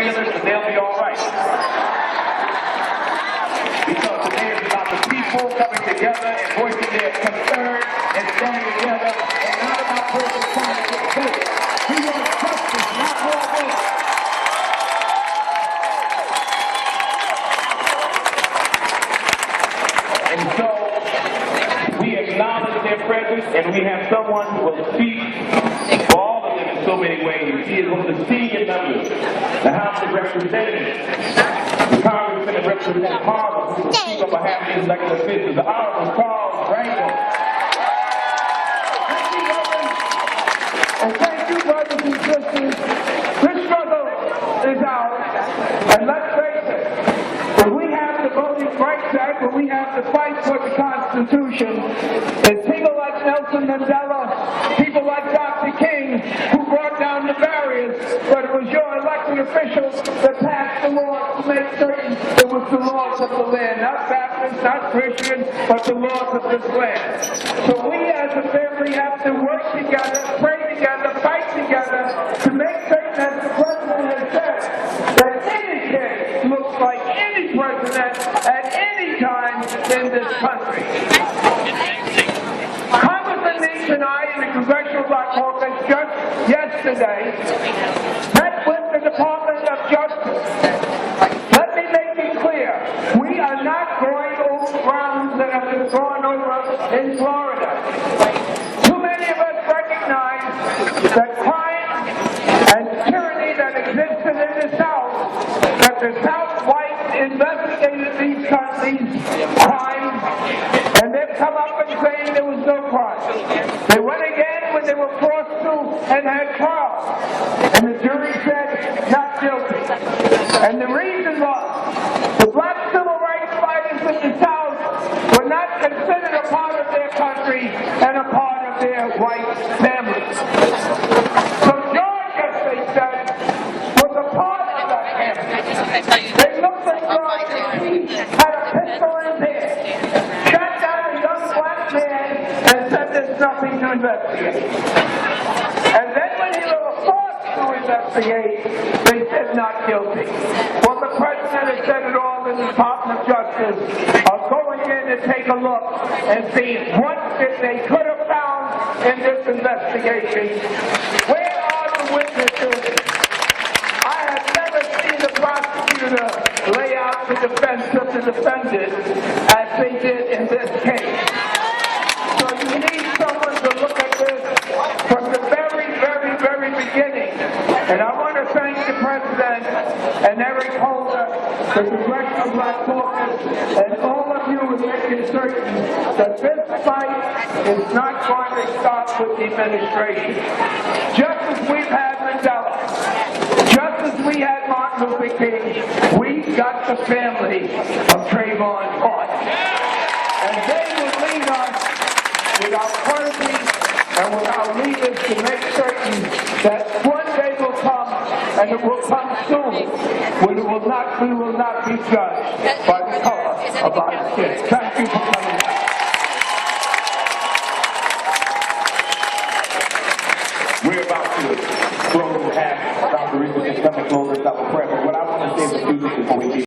feelings and they'll be all right. Because today is about the people coming together and voicing their concern and standing together, and not about persons trying to get votes. We want justice, not more votes. And so, we acknowledge their presence, and we have someone who will speak for all of them in so many ways. He is one of the senior members, the House of Representatives, the Congressman that represents Harlem, who will speak on behalf of his elected officials, the Honorable Charles Rangle. Thank you, brothers. And thank you, brothers and sisters. This struggle is ours. And let's face it, when we have the Voting Rights Act, when we have to fight for the Constitution, it's people like Nelson Mandela, people like Dr. King, who brought down the barriers, but it was your elected officials that passed the law to make certain it was the laws of the land, not Baptist, not Christian, but the laws of this land. So we as a family have to work together, pray together, fight together to make certain, as the President has said, that any kid looks like any president at any time in this country. Congressman Meeks and I in the Congressional Black Caucus just yesterday met with the Department of Justice. Let me make it clear, we are not going over grounds that have been gone over in Florida. Too many of us recognize that crime and tyranny that existed in the South, that the South whites investigated these crimes, and they've come up and saying there was no crime. They went again when they were forced to and had trials, and the jury said not guilty. And the reason was the black civil rights fighters in the South were not considered a part of their country and a part of their white families. So Georgia, they said, was a part of that family. They looked at Georgia, he had a pistol in his hand, shot down a young black man, and said there's nothing to investigate. And then when he was forced to investigate, they said not guilty. Well, the President has said it all in the Department of Justice are going in to take a look and see what they could have found in this investigation. Where are the witnesses? I have never seen the prosecutor lay out the defense of the defendant as they did in this case. So you need someone to look at this from the very, very, very beginning. And I want to thank the President and Eric Holder, the Congressional Black Caucus, and all of you in making certain that this fight is not going to stop with the administration. Just as we've had Mandela, just as we had Martin Luther King, we've got the family of Trayvon Martin. And they will lead us with our party and with our leaders to make certain that one day will come, and it will come soon, when we will not be judged by the color of our skin. Thank you for coming. We're about to close half. Dr. Reese is coming closer.